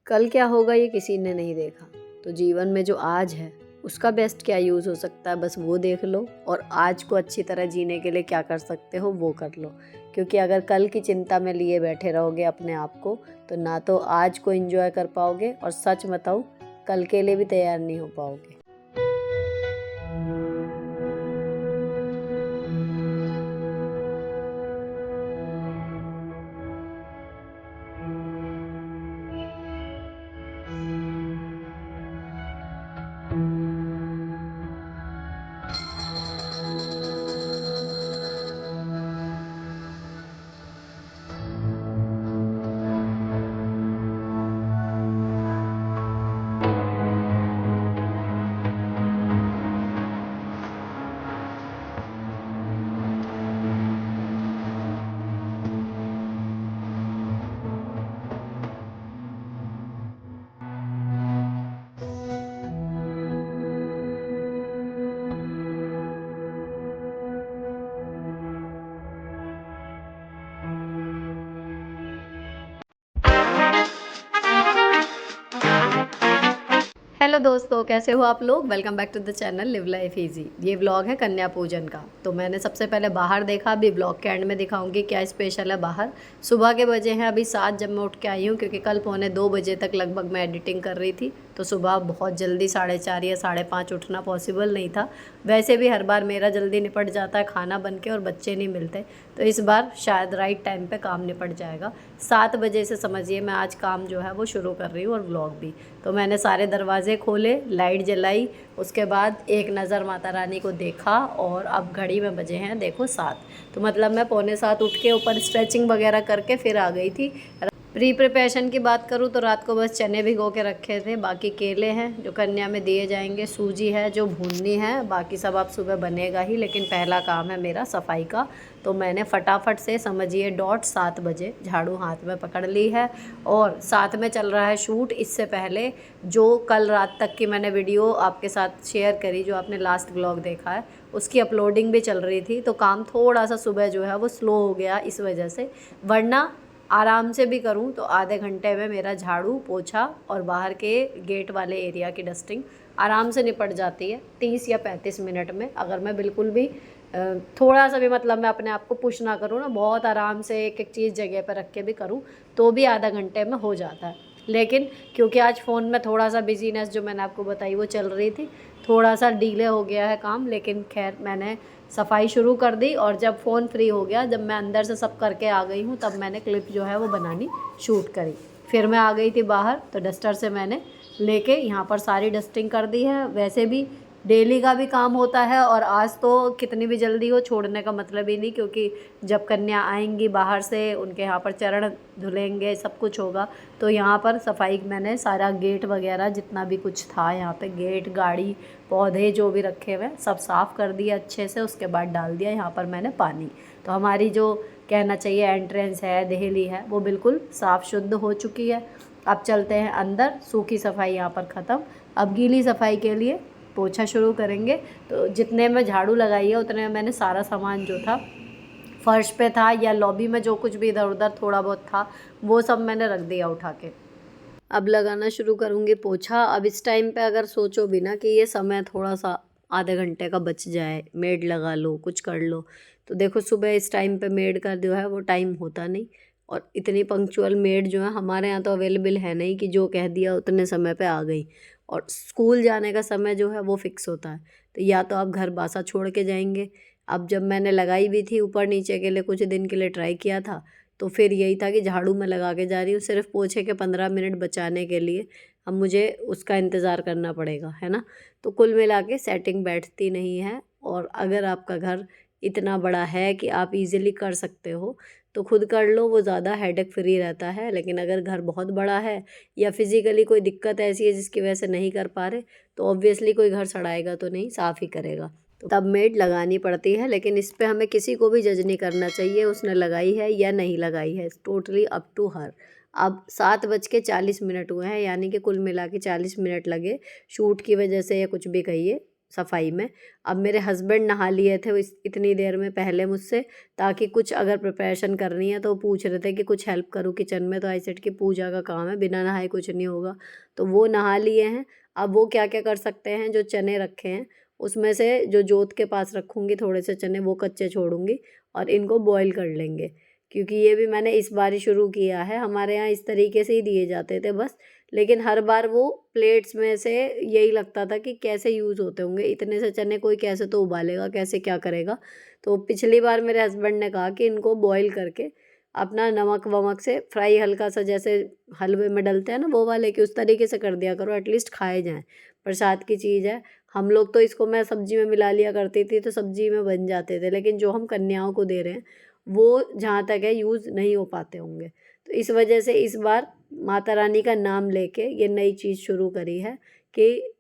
कल क्या होगा ये किसी ने नहीं देखा, तो जीवन में जो आज है उसका बेस्ट क्या यूज़ हो सकता है बस वो देख लो, और आज को अच्छी तरह जीने के लिए क्या कर सकते हो वो कर लो। क्योंकि अगर कल की चिंता में लिए बैठे रहोगे अपने आप को, तो ना तो आज को एंजॉय कर पाओगे, और सच बताऊँ कल के लिए भी तैयार नहीं हो पाओगे। हेलो दोस्तों, कैसे हो आप लोग। Welcome back to the channel live life easy. ये व्लॉग है कन्या पूजन का। तो मैंने सबसे पहले बाहर देखा, अभी व्लॉग के एंड में दिखाऊंगी क्या स्पेशल है बाहर। सुबह के बजे हैं अभी 7 जब मैं उठ के आई हूँ, क्योंकि कल 1:45 तक लगभग मैं एडिटिंग कर रही थी। तो सुबह बहुत जल्दी 4:30 या 5:30 उठना पॉसिबल नहीं था। वैसे भी हर बार मेरा जल्दी निपट जाता है खाना बन के और बच्चे नहीं मिलते, तो इस बार शायद राइट टाइम पे काम निपट जाएगा। 7 बजे से समझिए मैं आज काम जो है वो शुरू कर रही हूँ, और व्लॉग भी। तो मैंने सारे दरवाजे खोले, लाइट जलाई, उसके बाद एक नज़र माता रानी को देखा, और अब घड़ी में बजे हैं देखो 7। तो मतलब मैं 6:45 उठ के ऊपर स्ट्रेचिंग वगैरह करके फिर आ गई थी। प्री प्रिपरेशन की बात करूँ तो रात को बस चने भिगो के रखे थे, बाकी केले हैं जो कन्या में दिए जाएंगे, सूजी है जो भूननी है, बाकी सब अब सुबह बनेगा ही। लेकिन पहला काम है मेरा सफाई का। तो मैंने फटाफट से समझिए डॉट 7 बजे झाड़ू हाथ में पकड़ ली है, और साथ में चल रहा है शूट। इससे पहले जो कल रात तक की मैंने वीडियो आपके साथ शेयर करी, जो आपने लास्ट व्लॉग देखा है, उसकी अपलोडिंग भी चल रही थी। तो काम थोड़ा सा सुबह जो है वो स्लो हो गया इस वजह से, वरना आराम से भी करूं तो आधे घंटे में मेरा झाड़ू पोछा और बाहर के गेट वाले एरिया की डस्टिंग आराम से निपट जाती है 30 या 35 मिनट में। अगर मैं बिल्कुल भी थोड़ा सा भी मतलब मैं अपने आप को पुश ना करूँ ना, बहुत आराम से एक एक चीज़ जगह पर रख के भी करूँ, तो भी आधा घंटे में हो जाता है। लेकिन क्योंकि आज फ़ोन में थोड़ा सा बिजीनेस जो मैंने आपको बताई वो चल रही थी, थोड़ा सा डिले हो गया है काम। लेकिन खैर मैंने सफाई शुरू कर दी, और जब फ़ोन फ्री हो गया, जब मैं अंदर से सब करके आ गई हूँ, तब मैंने क्लिप जो है वो बनानी शूट करी। फिर मैं आ गई थी बाहर, तो डस्टर से मैंने लेके यहाँ पर सारी डस्टिंग कर दी है। वैसे भी डेली का भी काम होता है, और आज तो कितनी भी जल्दी हो छोड़ने का मतलब ही नहीं, क्योंकि जब कन्या आएंगी बाहर से उनके यहाँ पर चरण धुलेंगे, सब कुछ होगा। तो यहाँ पर सफाई मैंने सारा गेट वगैरह जितना भी कुछ था, यहाँ पे गेट, गाड़ी, पौधे जो भी रखे हुए सब साफ़ कर दिया अच्छे से। उसके बाद डाल दिया यहाँ पर मैंने पानी। तो हमारी जो कहना चाहिए एंट्रेंस है, देहली है, वो बिल्कुल साफ़ शुद्ध हो चुकी है। अब चलते हैं अंदर। सूखी सफाई यहाँ पर ख़त्म, अब गीली सफाई के लिए पोछा शुरू करेंगे। तो जितने में झाड़ू लगाई है उतने में मैंने सारा सामान जो था फर्श पे था या लॉबी में जो कुछ भी इधर उधर थोड़ा बहुत था, वो सब मैंने रख दिया उठा के। अब लगाना शुरू करूँगी पोछा। अब इस टाइम पे अगर सोचो भी ना कि ये समय थोड़ा सा आधे घंटे का बच जाए, मेड लगा लो, कुछ कर लो, तो देखो सुबह इस टाइम पे मेड का जो है वो टाइम होता नहीं। और इतनी पंक्चुअल मेड जो है हमारे यहाँ तो अवेलेबल है नहीं कि जो कह दिया उतने समय पे आ गई। और स्कूल जाने का समय जो है वो फिक्स होता है, तो या तो आप घर बासा छोड़ के जाएंगे। अब जब मैंने लगाई भी थी ऊपर नीचे के लिए, कुछ दिन के लिए ट्राई किया था, तो फिर यही था कि झाड़ू में लगा के जा रही हूँ सिर्फ पोछे के 15 मिनट बचाने के लिए। अब मुझे उसका इंतज़ार करना पड़ेगा, है ना। तो कुल मिला के सेटिंग बैठती नहीं है। और अगर आपका घर इतना बड़ा है कि आप इजीली कर सकते हो तो खुद कर लो, वो ज़्यादा हेडेक फ्री रहता है। लेकिन अगर घर बहुत बड़ा है या फिज़िकली कोई दिक्कत ऐसी है जिसकी वजह से नहीं कर पा रहे, तो ऑब्वियसली कोई घर सड़ाएगा तो नहीं, साफ़ ही करेगा। तो तब मेड लगानी पड़ती है। लेकिन इस पे हमें किसी को भी जज नहीं करना चाहिए उसने लगाई है या नहीं लगाई है, टोटली अप टू हर। अब 7:40 हुए हैं, यानी कि कुल मिला के 40 मिनट लगे शूट की वजह से या कुछ भी कहिए। सफाई में। अब मेरे हस्बैंड नहा लिए थे इतनी देर में पहले मुझसे, ताकि कुछ अगर प्रिपरेशन करनी है तो पूछ रहे थे कि कुछ हेल्प करूँ किचन में, तो आई सेड कि पूजा का काम है, बिना नहाए कुछ नहीं होगा। तो वो नहा लिए हैं। अब वो क्या क्या कर सकते हैं, जो चने रखे हैं उसमें से जो जोत के पास रखूँगी थोड़े से चने, वो कच्चे छोड़ूंगी और इनको बॉईल कर लेंगे, क्योंकि ये भी मैंने इस बार ही शुरू किया है। हमारे यहाँ इस तरीके से ही दिए जाते थे बस, लेकिन हर बार वो प्लेट्स में से यही लगता था कि कैसे यूज़ होते होंगे इतने से चने, कोई कैसे तो उबालेगा, कैसे क्या करेगा। तो पिछली बार मेरे हस्बैंड ने कहा कि इनको बॉईल करके अपना नमक वमक से फ्राई हल्का सा, जैसे हलवे में डलते हैं ना वो वाले, कि उस तरीके से कर दिया करो, एटलीस्ट खाए जाएँ। प्रसाद की चीज़ है। हम लोग तो इसको, मैं सब्जी में मिला लिया करती थी तो सब्जी में बन जाते थे, लेकिन जो हम कन्याओं को दे रहे हैं वो जहाँ तक है यूज़ नहीं हो पाते होंगे। तो इस वजह से इस बार माता रानी का नाम लेके ये नई चीज़ शुरू करी है कि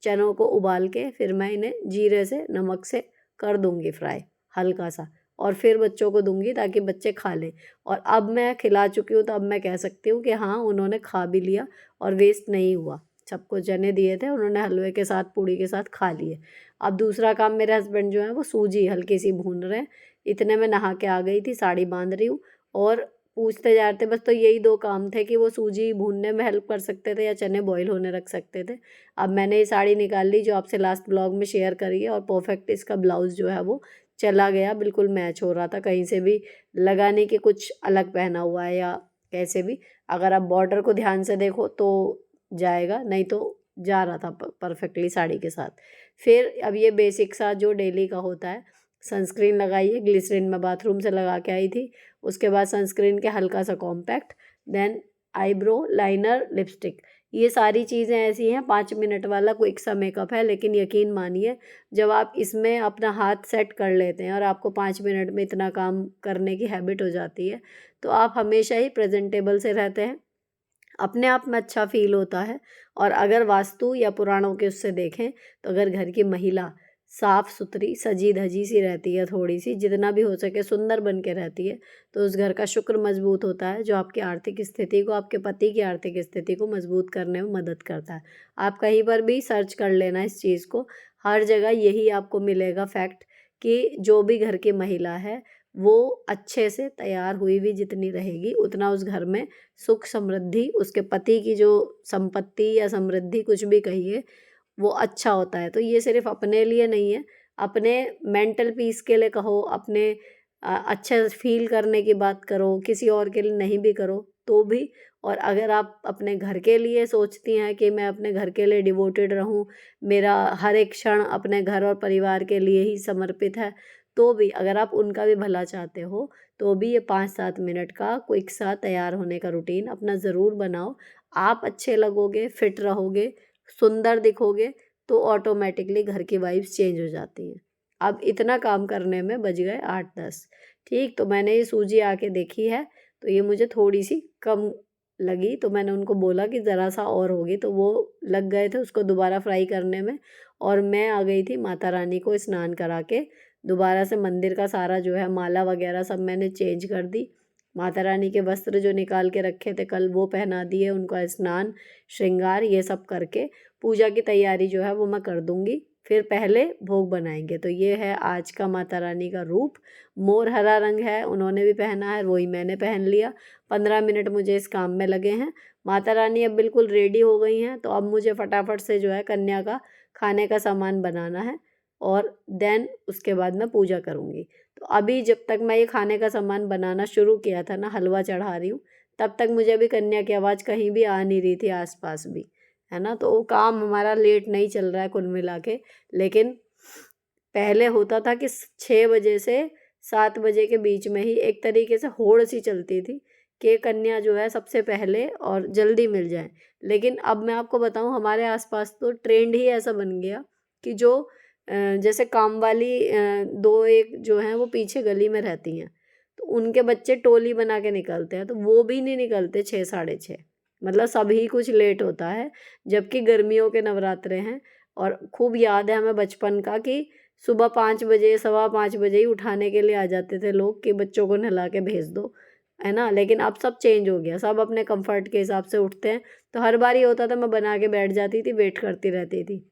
चनों को उबाल के फिर मैं इन्हें जीरे से नमक से कर दूंगी फ्राई हल्का सा, और फिर बच्चों को दूंगी ताकि बच्चे खा लें। और अब मैं खिला चुकी हूँ तो अब मैं कह सकती हूँ कि हाँ, उन्होंने खा भी लिया और वेस्ट नहीं हुआ। सबको चने दिए थे, उन्होंने हलवे के साथ पूड़ी के साथ खा लिए। अब दूसरा काम मेरे हस्बैंड जो है वो सूजी हल्की सी भून रहे हैं। इतने में नहा के आ गई थी, साड़ी बांध रही हूँ और पूछते जा रहे थे बस। तो यही दो काम थे कि वो सूजी भूनने में हेल्प कर सकते थे या चने बॉईल होने रख सकते थे। अब मैंने ये साड़ी निकाल ली जो आपसे लास्ट ब्लॉग में शेयर करी है, और परफेक्ट इसका ब्लाउज़ जो है वो चला गया, बिल्कुल मैच हो रहा था, कहीं से भी लगा नहीं कि कुछ अलग पहना हुआ है या कैसे भी। अगर आप बॉर्डर को ध्यान से देखो तो जाएगा, नहीं तो जा रहा था परफेक्टली साड़ी के साथ। फिर अब ये बेसिक सा जो डेली का होता है, सनस्क्रीन लगाई है, ग्लिसरीन मैं बाथरूम से लगा के आई थी। उसके बाद सनस्क्रीन के हल्का सा compact, then eyebrow liner, lipstick. ये सारी चीज़ें ऐसी हैं, 5 मिनट वाला क्विक सा मेकअप है, लेकिन यकीन मानिए जब आप इसमें अपना हाथ सेट कर लेते हैं और आपको 5 मिनट में इतना काम करने की हैबिट हो जाती है, तो आप हमेशा ही प्रेजेंटेबल से रहते हैं, अपने आप में अच्छा फील होता है। और अगर वास्तु या पुराणों के उससे देखें तो अगर घर की महिला साफ सुथरी सजी धजी सी रहती है, थोड़ी सी जितना भी हो सके सुंदर बन के रहती है, तो उस घर का शुक्र मजबूत होता है, जो आपकी आर्थिक स्थिति को, आपके पति की आर्थिक स्थिति को मजबूत करने में मदद करता है। आप कहीं पर भी सर्च कर लेना इस चीज़ को, हर जगह यही आपको मिलेगा फैक्ट, कि जो भी घर की महिला है वो अच्छे से तैयार हुई भी जितनी रहेगी, उतना उस घर में सुख समृद्धि, उसके पति की जो संपत्ति या समृद्धि कुछ भी कहिए, वो अच्छा होता है। तो ये सिर्फ अपने लिए नहीं है, अपने मेंटल पीस के लिए कहो, अपने अच्छा फील करने की बात करो, किसी और के लिए नहीं भी करो तो भी। और अगर आप अपने घर के लिए सोचती हैं कि मैं अपने घर के लिए डिवोटेड रहूं, मेरा हर एक क्षण अपने घर और परिवार के लिए ही समर्पित है, तो भी अगर आप उनका भी भला चाहते हो तो भी ये 5-7 मिनट का क्विक सा तैयार होने का रूटीन अपना ज़रूर बनाओ। आप अच्छे लगोगे, फिट रहोगे, सुंदर दिखोगे, तो ऑटोमेटिकली घर की वाइब्स चेंज हो जाती हैं। अब इतना काम करने में बज गए 8-10। ठीक, तो मैंने ये सूजी आके देखी है, तो ये मुझे थोड़ी सी कम लगी, तो मैंने उनको बोला कि ज़रा सा और होगी, तो वो लग गए थे उसको दोबारा फ्राई करने में। और मैं आ गई थी माता रानी को स्नान करा के, दोबारा से मंदिर का सारा जो है माला वगैरह सब मैंने चेंज कर दी। माता रानी के वस्त्र जो निकाल के रखे थे कल वो पहना दिए, उनका स्नान श्रृंगार ये सब करके पूजा की तैयारी जो है वो मैं कर दूंगी। फिर पहले भोग बनाएंगे। तो ये है आज का माता रानी का रूप। मोर हरा रंग है, उन्होंने भी पहना है, वही मैंने पहन लिया। 15 मिनट मुझे इस काम में लगे हैं। माता रानी अब बिल्कुल रेडी हो गई हैं, तो अब मुझे फटाफट से जो है कन्या का खाने का सामान बनाना है, और देन उसके बाद मैं पूजा करूँगी। तो अभी जब तक मैं ये खाने का सामान बनाना शुरू किया था ना, हलवा चढ़ा रही हूँ, तब तक मुझे अभी कन्या की आवाज़ कहीं भी आ नहीं रही थी आसपास भी, है ना। तो वो काम हमारा लेट नहीं चल रहा है कुल मिला के। लेकिन पहले होता था कि 6 बजे से 7 बजे के बीच में ही एक तरीके से होड़ सी चलती थी कि कन्या जो है सबसे पहले और जल्दी मिल जाए। लेकिन अब मैं आपको बताऊं, हमारे आसपास तो ट्रेंड ही ऐसा बन गया कि जो जैसे काम वाली दो एक जो हैं वो पीछे गली में रहती हैं, तो उनके बच्चे टोली बना के निकलते हैं, तो वो भी नहीं निकलते 6-6:30। मतलब सभी कुछ लेट होता है, जबकि गर्मियों के नवरात्रे हैं। और खूब याद है हमें बचपन का कि सुबह 5 बजे 5:15 बजे ही उठाने के लिए आ जाते थे लोग कि बच्चों को नहला के भेज दो, है ना। लेकिन अब सब चेंज हो गया, सब अपने कंफर्ट के हिसाब से उठते हैं। तो हर बार ये होता था, मैं बना के बैठ जाती थी, वेट करती रहती थी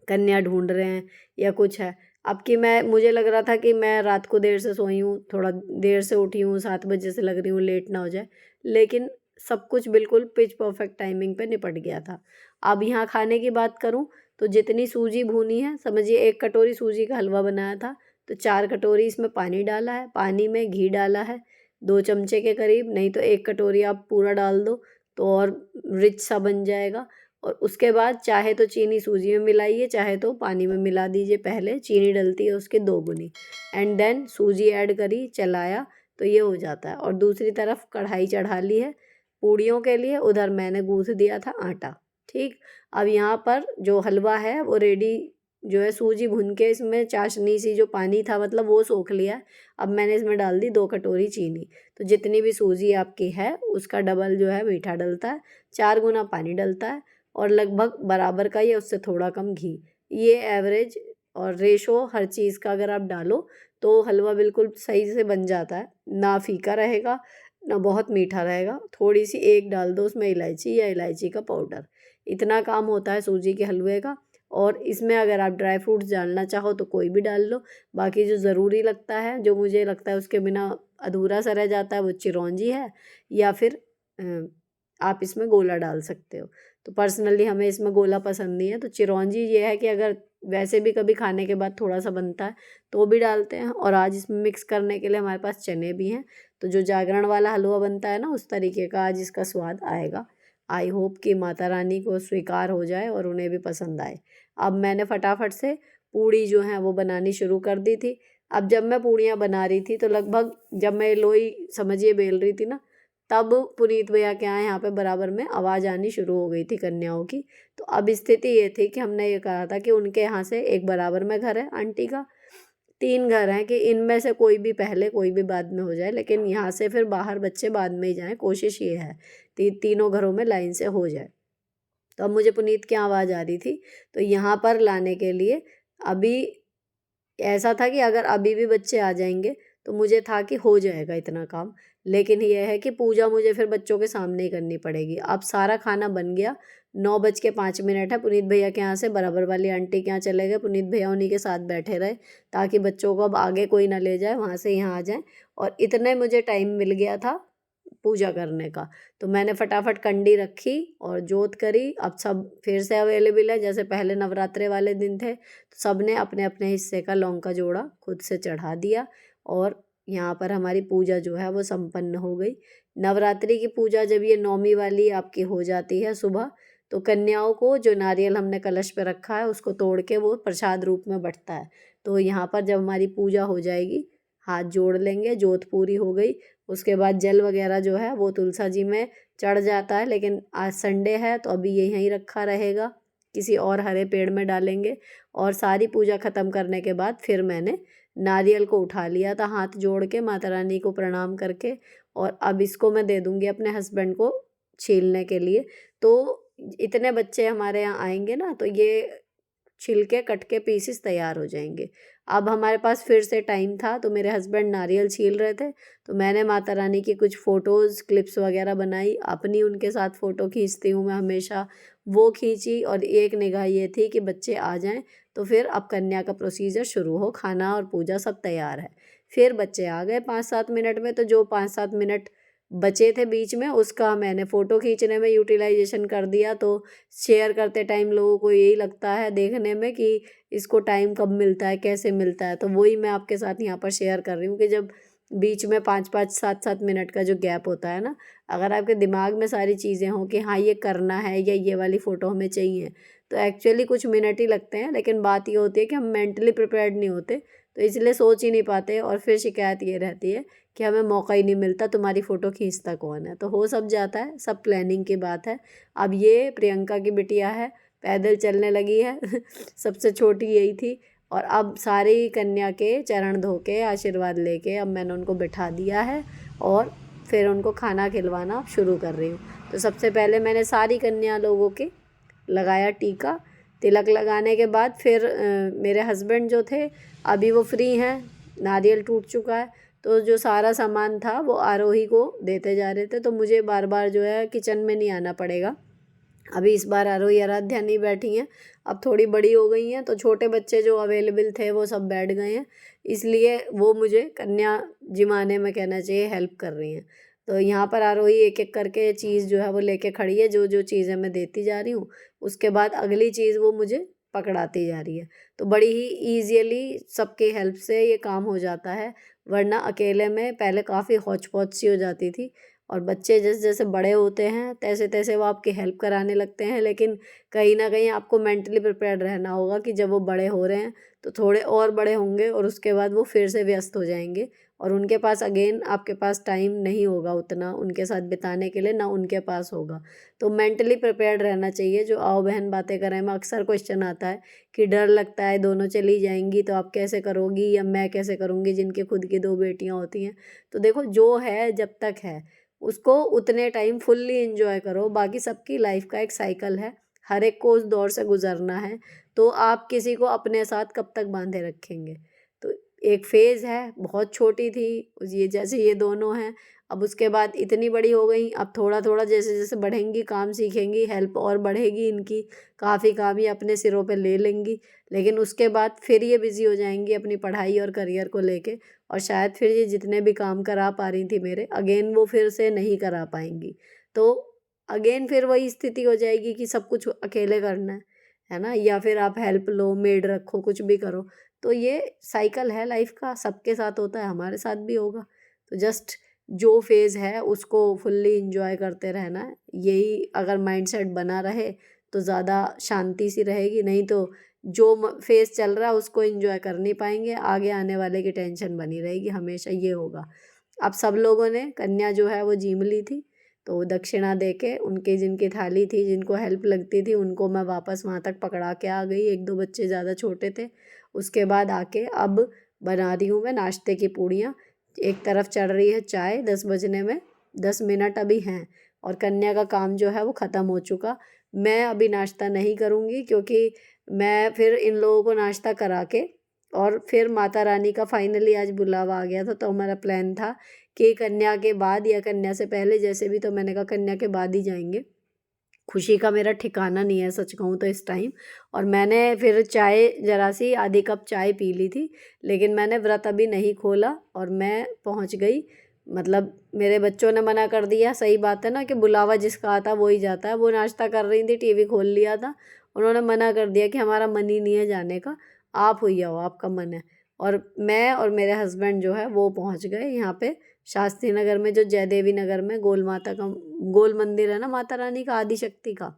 कन्या ढूंढ रहे हैं या कुछ है। अब कि मुझे लग रहा था कि मैं रात को देर से सोई हूँ, थोड़ा देर से उठी हूँ, 7 बजे से लग रही हूँ, लेट ना हो जाए, लेकिन सब कुछ बिल्कुल पिच परफेक्ट टाइमिंग पे निपट गया था। अब यहाँ खाने की बात करूँ तो जितनी सूजी भूनी है, समझिए 1 कटोरी सूजी का हलवा बनाया था, तो 4 कटोरी इसमें पानी डाला है, पानी में घी डाला है 2 चमचे के करीब, नहीं तो 1 कटोरी आप पूरा डाल दो तो और रिच सा बन जाएगा। और उसके बाद चाहे तो चीनी सूजी में मिलाइए, चाहे तो पानी में मिला दीजिए, पहले चीनी डलती है उसके 2 गुनी, एंड देन सूजी ऐड करी, चलाया, तो ये हो जाता है। और दूसरी तरफ कढ़ाई चढ़ा ली है पूड़ियों के लिए, उधर मैंने गूँथ दिया था आटा। ठीक, अब यहाँ पर जो हलवा है वो रेडी जो है, सूजी भून के इसमें चाशनी सी जो पानी था मतलब वो सोख लिया है। अब मैंने इसमें डाल दी 2 कटोरी चीनी, तो जितनी भी सूजी आपकी है उसका डबल जो है मीठा डलता है, 4 गुना पानी डलता है और लगभग बराबर का या उससे थोड़ा कम घी। ये एवरेज और रेशो हर चीज़ का अगर आप डालो तो हलवा बिल्कुल सही से बन जाता है, ना फीका रहेगा ना बहुत मीठा रहेगा। थोड़ी सी एक डाल दो उसमें इलायची या इलायची का पाउडर, इतना काम होता है सूजी के हलवे का। और इसमें अगर आप ड्राई फ्रूट्स डालना चाहो तो कोई भी डाल लो, बाकी जो ज़रूरी लगता है, जो मुझे लगता है उसके बिना अधूरा सा रह जाता है, वो चिरौंजी है, या फिर आप इसमें गोला डाल सकते हो। तो पर्सनली हमें इसमें गोला पसंद नहीं है, तो चिरौंजी ये है कि अगर वैसे भी कभी खाने के बाद थोड़ा सा बनता है तो भी डालते हैं। और आज इसमें मिक्स करने के लिए हमारे पास चने भी हैं, तो जो जागरण वाला हलवा बनता है ना उस तरीके का आज इसका स्वाद आएगा। आई होप कि माता रानी को स्वीकार हो जाए और उन्हें भी पसंद आए। अब मैंने फटाफट से पूड़ी जो है वो बनानी शुरू कर दी थी। अब जब मैं पूड़ियाँ बना रही थी तो लगभग जब मैं लोई समझिए बेल रही थी ना, तब पुनीत भैया के यहाँ पे बराबर में आवाज़ आनी शुरू हो गई थी कन्याओं की। तो अब स्थिति ये थी कि हमने ये कहा था कि उनके यहाँ से एक बराबर में घर है आंटी का, 3 घर हैं कि इनमें से कोई भी पहले कोई भी बाद में हो जाए, लेकिन यहाँ से फिर बाहर बच्चे बाद में ही जाएँ, कोशिश ये है तीनों घरों में लाइन से हो जाए। तो अब मुझे पुनीत की आवाज़ आ रही थी, तो यहाँ पर लाने के लिए अभी ऐसा था कि अगर अभी भी बच्चे आ जाएंगे तो मुझे था कि हो जाएगा इतना काम, लेकिन यह है कि पूजा मुझे फिर बच्चों के सामने ही करनी पड़ेगी। अब सारा खाना बन गया, 9:05 है, पुनीत भैया के यहाँ से बराबर वाली आंटी के यहाँ चले गए, पुनीत भैया उन्हीं के साथ बैठे रहे ताकि बच्चों को अब आगे कोई ना ले जाए, वहाँ से यहाँ आ जाए। और इतने मुझे टाइम मिल गया था पूजा करने का, तो मैंने फटाफट कंडी रखी और जोत करी। अब सब फिर से अवेलेबल है, जैसे पहले नवरात्रे वाले दिन थे, तो सब ने अपने अपने हिस्से का लौंग का जोड़ा खुद से चढ़ा दिया और यहाँ पर हमारी पूजा जो है वो संपन्न हो गई। नवरात्रि की पूजा जब ये 9वीं वाली आपकी हो जाती है सुबह, तो कन्याओं को जो नारियल हमने कलश पे रखा है उसको तोड़ के वो प्रसाद रूप में बँटता है। तो यहाँ पर जब हमारी पूजा हो जाएगी, हाथ जोड़ लेंगे, जोत पूरी हो गई, उसके बाद जल वगैरह जो है वो तुलसा जी में चढ़ जाता है, लेकिन आज संडे है तो अभी ये यहीं रखा रहेगा, किसी और हरे पेड़ में डालेंगे। और सारी पूजा ख़त्म करने के बाद फिर मैंने नारियल को उठा लिया था हाथ जोड़ के, माता रानी को प्रणाम करके, और अब इसको मैं दे दूँगी अपने हस्बैंड को छीलने के लिए। तो इतने बच्चे हमारे यहाँ आएंगे ना, तो ये छिलके कट के पीसेस तैयार हो जाएंगे। अब हमारे पास फिर से टाइम था, तो मेरे हस्बैंड नारियल छील रहे थे, तो मैंने माता रानी की कुछ फ़ोटोज़ क्लिप्स वगैरह बनाई, अपनी उनके साथ फ़ोटो खींचती हूँ मैं हमेशा, वो खींची। और एक निगाह ये थी कि बच्चे आ जाएं तो फिर अब कन्या का प्रोसीजर शुरू हो, खाना और पूजा सब तैयार है। फिर बच्चे आ गए 5-7 मिनट में, तो जो 5-7 मिनट बचे थे बीच में उसका मैंने फ़ोटो खींचने में यूटिलाइजेशन कर दिया। तो शेयर करते टाइम लोगों को यही लगता है देखने में कि इसको टाइम कब मिलता है, कैसे मिलता है, तो वही मैं आपके साथ यहाँ पर शेयर कर रही हूँ कि जब बीच में 5-5 7-7 मिनट का जो गैप होता है ना, अगर आपके दिमाग में सारी चीज़ें हों कि हाँ ये करना है या ये वाली फ़ोटो हमें चाहिए, तो एक्चुअली कुछ मिनट ही लगते हैं, लेकिन बात ये होती है कि हम मेंटली प्रिपेयर्ड नहीं होते, तो इसलिए सोच ही नहीं पाते, और फिर शिकायत ये रहती है कि हमें मौका ही नहीं मिलता, तुम्हारी फ़ोटो खींचता कौन है। तो हो सब जाता है, सब प्लानिंग की बात है। अब ये प्रियंका की बिटिया है, पैदल चलने लगी है सबसे छोटी यही थी। और अब सारी कन्या के चरण धो के आशीर्वाद लेके अब मैंने उनको बिठा दिया है और फिर उनको खाना खिलवाना शुरू कर रही हूँ। तो सबसे पहले मैंने सारी कन्या लोगों के लगाया टीका, तिलक लगाने के बाद फिर मेरे हस्बैंड जो थे अभी वो फ्री हैं, नारियल टूट चुका है, तो जो सारा सामान था वो आरोही को देते जा रहे थे, तो मुझे बार बार जो है किचन में नहीं आना पड़ेगा, अभी इस बार आरोही आराध्या नहीं बैठी हैं, अब थोड़ी बड़ी हो गई हैं, तो छोटे बच्चे जो अवेलेबल थे वो सब बैठ गए हैं, इसलिए वो मुझे कन्या जिमाने में कहना चाहिए हेल्प कर रही हैं। तो यहाँ पर आरोही एक एक करके चीज़ जो है वो लेके खड़ी है, जो जो चीज़ें मैं देती जा रही हूँ उसके बाद अगली चीज़ वो मुझे पकड़ाती जा रही है। तो बड़ी ही ईजियली सबकी हेल्प से ये काम हो जाता है, वरना अकेले में पहले काफ़ी हौच पौच सी हो जाती थी। और बच्चे जैसे जैसे बड़े होते हैं तैसे तैसे वो आपकी हेल्प कराने लगते हैं, लेकिन कहीं ना कहीं आपको मेंटली प्रिपेयर्ड रहना होगा कि जब वो बड़े हो रहे हैं तो थोड़े और बड़े होंगे और उसके बाद वो फिर से व्यस्त हो जाएंगे और उनके पास अगेन आपके पास टाइम नहीं होगा उतना उनके साथ बिताने के लिए, ना उनके पास होगा। तो मेंटली प्रिपेयर्ड रहना चाहिए। जो आओ बहन बातें करें में अक्सर क्वेश्चन आता है कि डर लगता है दोनों चली जाएंगी तो आप कैसे करोगी या मैं कैसे करूँगी जिनकी खुद की दो बेटियाँ होती हैं। तो देखो जो है जब तक है उसको उतने टाइम फुल्ली एंजॉय करो, बाकी सबकी लाइफ का एक साइकिल है, हर एक को उस दौर से गुजरना है। तो आप किसी को अपने साथ कब तक बांधे रखेंगे। तो एक फेज़ है, बहुत छोटी थी ये जैसे ये दोनों हैं, अब उसके बाद इतनी बड़ी हो गई, अब थोड़ा थोड़ा जैसे जैसे बढ़ेंगी काम सीखेंगी हेल्प और बढ़ेगी इनकी, काफ़ी काम ये अपने सिरों पे ले लेंगी। लेकिन उसके बाद फिर ये बिज़ी हो जाएंगी अपनी पढ़ाई और करियर को लेके, और शायद फिर ये जितने भी काम करा पा रही थी मेरे अगेन वो फिर से नहीं करा पाएंगी। तो अगेन फिर वही स्थिति हो जाएगी कि सब कुछ अकेले करना है ना, या फिर आप हेल्प लो, मेड रखो, कुछ भी करो। तो ये साइकिल है लाइफ का, सबके साथ होता है, हमारे साथ भी होगा। तो जस्ट जो फेज़ है उसको फुल्ली इंजॉय करते रहना है, यही अगर माइंडसेट बना रहे तो ज़्यादा शांति सी रहेगी। नहीं तो जो फेज़ चल रहा है उसको एंजॉय कर नहीं पाएंगे, आगे आने वाले की टेंशन बनी रहेगी, हमेशा ये होगा। अब सब लोगों ने कन्या जो है वो जीम ली थी, तो दक्षिणा दे के उनकी जिनकी थाली थी जिनको हेल्प लगती थी उनको मैं वापस वहाँ तक पकड़ा के आ गई, एक दो बच्चे ज़्यादा छोटे थे। उसके बाद आके अब बना रही हूँ मैं नाश्ते की पूड़ियाँ। एक तरफ चढ़ रही है चाय, 10 बजने में 10 मिनट अभी हैं और कन्या का काम जो है वो ख़त्म हो चुका। मैं अभी नाश्ता नहीं करूँगी क्योंकि मैं फिर इन लोगों को नाश्ता करा के और फिर माता रानी का फाइनली आज बुलावा आ गया था, तो हमारा प्लान था कि कन्या के बाद या कन्या से पहले, जैसे भी, तो मैंने कहा कन्या के बाद ही जाएंगे। खुशी का मेरा ठिकाना नहीं है सच कहूँ तो इस टाइम। और मैंने फिर चाय ज़रा सी आधी कप चाय पी ली थी, लेकिन मैंने व्रत अभी नहीं खोला और मैं पहुँच गई। मतलब मेरे बच्चों ने मना कर दिया, सही बात है ना कि बुलावा जिसका आता वो ही जाता है। वो नाश्ता कर रही थी, टीवी खोल लिया था, उन्होंने मना कर दिया कि हमारा मन ही नहीं है जाने का, आप हुई आओ आपका मन है। और मैं और मेरे हस्बैंड जो है वो पहुँच गए यहाँ पे शास्त्री नगर में, जो जयदेवी नगर में गोल माता का गोल मंदिर है ना माता रानी का, आदिशक्ति का,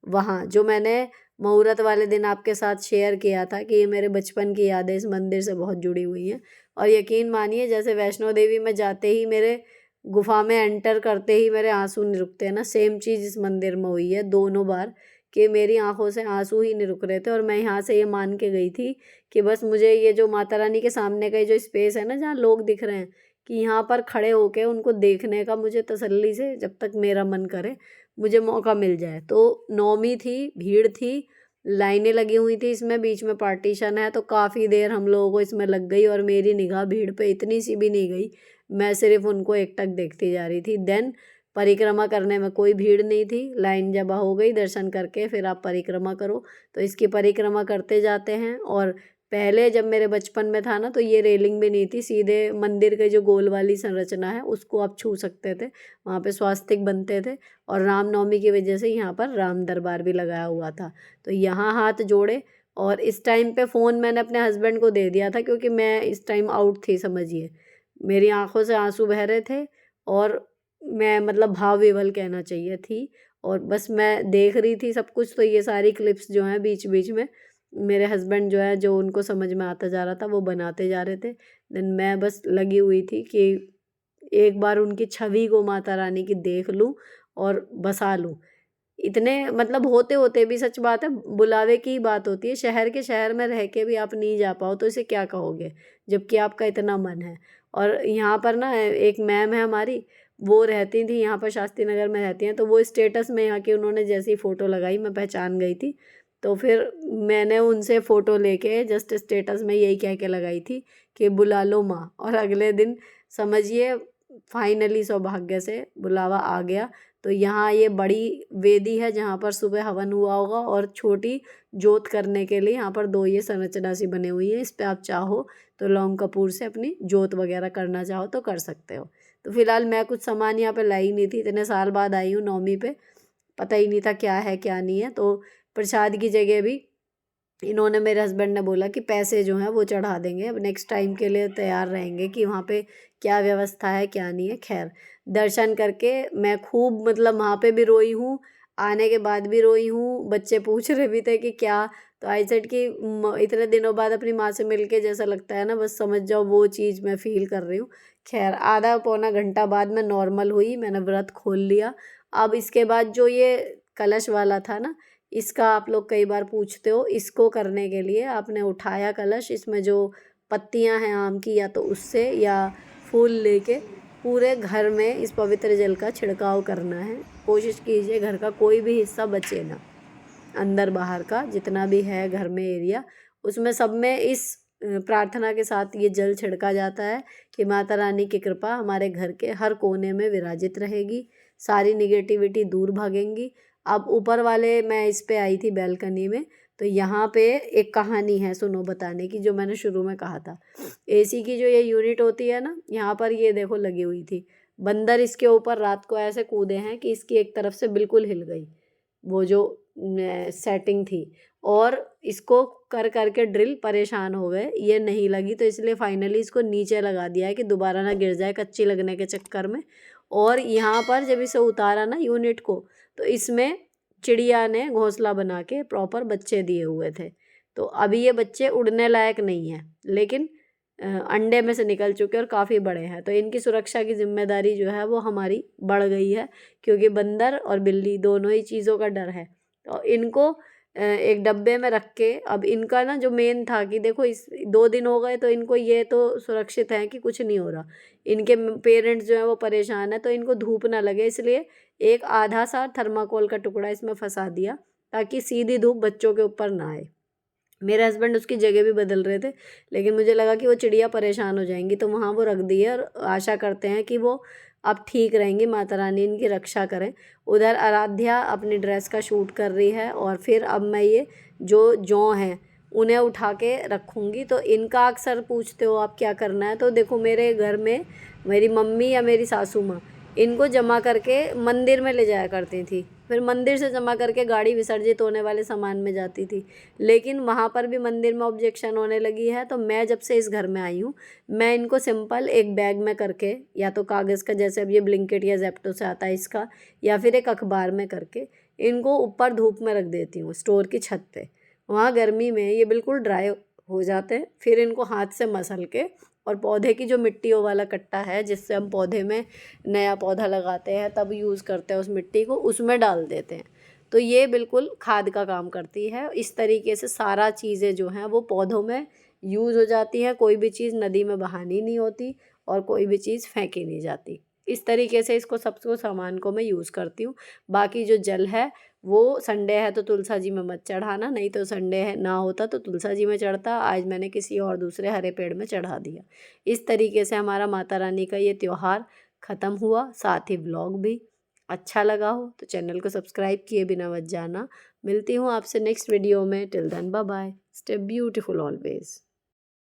वहाँ जो मैंने मुहूर्त वाले दिन आपके साथ शेयर किया था कि ये मेरे बचपन की यादें इस मंदिर से बहुत जुड़ी हुई हैं। और यकीन मानिए जैसे वैष्णो देवी में जाते ही मेरे गुफा में एंटर करते ही मेरे आंसू नहीं रुकते हैं ना, सेम चीज़ इस मंदिर में हुई है दोनों बार कि मेरी आंखों से आंसू ही नहीं रुक रहे थे। और मैं यहाँ से ये मान के गई थी कि बस मुझे ये जो माता रानी के सामने का जो स्पेस है ना जहाँ लोग दिख रहे हैं, कि यहाँ पर खड़े होके उनको देखने का मुझे तसल्ली से जब तक मेरा मन करे मुझे मौका मिल जाए। तो नौमी थी, भीड़ थी, लाइनें लगी हुई थी, इसमें बीच में पार्टीशन है, तो काफ़ी देर हम लोगों को इसमें लग गई और मेरी निगाह भीड़ पे इतनी सी भी नहीं गई, मैं सिर्फ उनको एकटक देखती जा रही थी। देन परिक्रमा करने में कोई भीड़ नहीं थी, लाइन जब हो गई दर्शन करके फिर आप परिक्रमा करो। तो इसकी परिक्रमा करते जाते हैं। और पहले जब मेरे बचपन में था ना तो ये रेलिंग भी नहीं थी, सीधे मंदिर के जो गोल वाली संरचना है उसको आप छू सकते थे, वहाँ पे स्वास्तिक बनते थे। और रामनवमी की वजह से यहाँ पर राम दरबार भी लगाया हुआ था। तो यहाँ हाथ जोड़े और इस टाइम पे फ़ोन मैंने अपने हस्बैंड को दे दिया था क्योंकि मैं इस टाइम आउट थी, समझिए मेरी आंखों से आंसू बह रहे थे और मैं मतलब भाव विवल कहना चाहिए थी, और बस मैं देख रही थी सब कुछ। तो ये सारी क्लिप्स जो हैं बीच बीच में मेरे हस्बैंड जो है जो उनको समझ में आता जा रहा था वो बनाते जा रहे थे। देन मैं बस लगी हुई थी कि एक बार उनकी छवि को माता रानी की देख लूं और बसा लूं। इतने मतलब होते होते भी, सच बात है, बुलावे की ही बात होती है, शहर के शहर में रह के भी आप नहीं जा पाओ तो इसे क्या कहोगे जबकि आपका इतना मन है। और यहाँ पर ना एक मैम है हमारी, वो रहती थी यहाँ पर शास्त्री नगर में रहती हैं, तो वो स्टेटस में यहाँ की उन्होंने जैसी फ़ोटो लगाई मैं पहचान गई थी। तो फिर मैंने उनसे फ़ोटो लेके जस्ट स्टेटस में यही कह के लगाई थी कि बुला लो माँ। और अगले दिन समझिए फाइनली सौभाग्य से बुलावा आ गया। तो तो यहाँ ये बड़ी वेदी है जहाँ पर सुबह हवन हुआ होगा, और छोटी जोत करने के लिए यहाँ पर 2 ये संरचना सी बनी हुई है। इस पे आप चाहो तो लौंग कपूर से अपनी जोत वगैरह करना चाहो तो कर सकते हो। तो फिलहाल मैं कुछ सामान यहाँ पे लाई नहीं थी, इतने साल बाद आई हूँ नौमी पे, पता ही नहीं था क्या है क्या नहीं है। तो प्रसाद की जगह भी इन्होंने, मेरे हस्बैंड ने बोला कि पैसे जो हैं वो चढ़ा देंगे, अब नेक्स्ट टाइम के लिए तैयार रहेंगे कि वहाँ पे क्या व्यवस्था है क्या नहीं है। खैर दर्शन करके मैं खूब, मतलब वहाँ पे भी रोई हूँ, आने के बाद भी रोई हूँ। बच्चे पूछ रहे भी थे कि क्या, तो आई सेड कि इतने दिनों बाद अपनी माँ से मिल के जैसा लगता है ना, बस समझ जाओ वो चीज़ मैं फील कर रही हूँ। खैर आधा पौना घंटा बाद मैं नॉर्मल हुई, मैंने व्रत खोल लिया। अब इसके बाद जो ये कलश वाला था ना, इसका आप लोग कई बार पूछते हो, इसको करने के लिए आपने उठाया कलश, इसमें जो पत्तियां हैं आम की, या तो उससे या फूल लेके पूरे घर में इस पवित्र जल का छिड़काव करना है। कोशिश कीजिए घर का कोई भी हिस्सा बचे ना, अंदर बाहर का जितना भी है घर में एरिया, उसमें सब में इस प्रार्थना के साथ ये जल छिड़का जाता है कि माता रानी की कृपा हमारे घर के हर कोने में विराजित रहेगी, सारी निगेटिविटी दूर भागेंगी। अब ऊपर वाले, मैं इस पे आई थी बैल्कनी में, तो यहाँ पे एक कहानी है सुनो बताने की, जो मैंने शुरू में कहा था। एसी की जो ये यूनिट होती है ना, यहाँ पर ये देखो लगी हुई थी, बंदर इसके ऊपर रात को ऐसे कूदे हैं कि इसकी एक तरफ से बिल्कुल हिल गई वो जो सेटिंग थी, और इसको कर करके ड्रिल परेशान हो गए, ये नहीं लगी, तो इसलिए फाइनली इसको नीचे लगा दिया है कि दोबारा ना गिर जाए कच्ची लगने के चक्कर में। और यहाँ पर जब इसे उतारा ना यूनिट को, तो इसमें चिड़िया ने घोंसला बना के प्रॉपर बच्चे दिए हुए थे। तो अभी ये बच्चे उड़ने लायक नहीं है, लेकिन अंडे में से निकल चुके और काफ़ी बड़े हैं। तो इनकी सुरक्षा की जिम्मेदारी जो है वो हमारी बढ़ गई है, क्योंकि बंदर और बिल्ली दोनों ही चीज़ों का डर है। तो इनको एक डब्बे में रख के, अब इनका ना जो मेन था कि देखो इस 2 दिन हो गए तो इनको ये तो सुरक्षित है कि कुछ नहीं हो रहा, इनके पेरेंट्स जो हैं वो परेशान है, तो इनको धूप ना लगे, इसलिए एक आधा सा थर्माकोल का टुकड़ा इसमें फंसा दिया ताकि सीधी धूप बच्चों के ऊपर ना आए। मेरे हस्बैंड उसकी जगह भी बदल रहे थे, लेकिन मुझे लगा कि वो चिड़िया परेशान हो जाएंगी, तो वहाँ वो रख दी है, और आशा करते हैं कि वो अब ठीक रहेंगी, माता रानी इनकी रक्षा करें। उधर आराध्या अपनी ड्रेस का शूट कर रही है, और फिर अब मैं ये जो जौ हैं उन्हें उठा के रखूँगी। तो इनका अक्सर पूछते हो आप क्या करना है, तो देखो मेरे घर में मेरी मम्मी या मेरी सासू माँ इनको जमा करके मंदिर में ले जाया करती थी, फिर मंदिर से जमा करके गाड़ी विसर्जित होने वाले सामान में जाती थी। लेकिन वहाँ पर भी मंदिर में ऑब्जेक्शन होने लगी है, तो मैं जब से इस घर में आई हूँ, मैं इनको सिंपल एक बैग में करके, या तो कागज़ का जैसे अब ये ब्लिंकिट या जेप्टो से आता है इसका, या फिर एक अखबार में करके इनको ऊपर धूप में रख देती हूँ स्टोर की छत पे। वहाँ गर्मी में ये बिल्कुल ड्राई हो जाते हैं, फिर इनको हाथ से मसल के, और पौधे की जो मिट्टियों वाला कट्टा है जिससे हम पौधे में नया पौधा लगाते हैं तब यूज़ करते हैं उस मिट्टी को, उसमें डाल देते हैं। तो ये बिल्कुल खाद का काम करती है। इस तरीके से सारा चीज़ें जो हैं वो पौधों में यूज़ हो जाती हैं, कोई भी चीज़ नदी में बहानी नहीं होती और कोई भी चीज़ फेंकी नहीं जाती। इस तरीके से इसको सबको सामान को मैं यूज़ करती हूँ। बाकी जो जल है वो संडे है तो तुलसा जी में मत चढ़ाना, नहीं तो संडे है ना होता तो तुलसा जी में चढ़ता, आज मैंने किसी और दूसरे हरे पेड़ में चढ़ा दिया। इस तरीके से हमारा माता रानी का ये त्यौहार ख़त्म हुआ, साथ ही व्लॉग भी। अच्छा लगा हो तो चैनल को सब्सक्राइब किए बिना मत जाना। मिलती हूँ आपसे नेक्स्ट वीडियो में। Till then bye bye, stay beautiful always.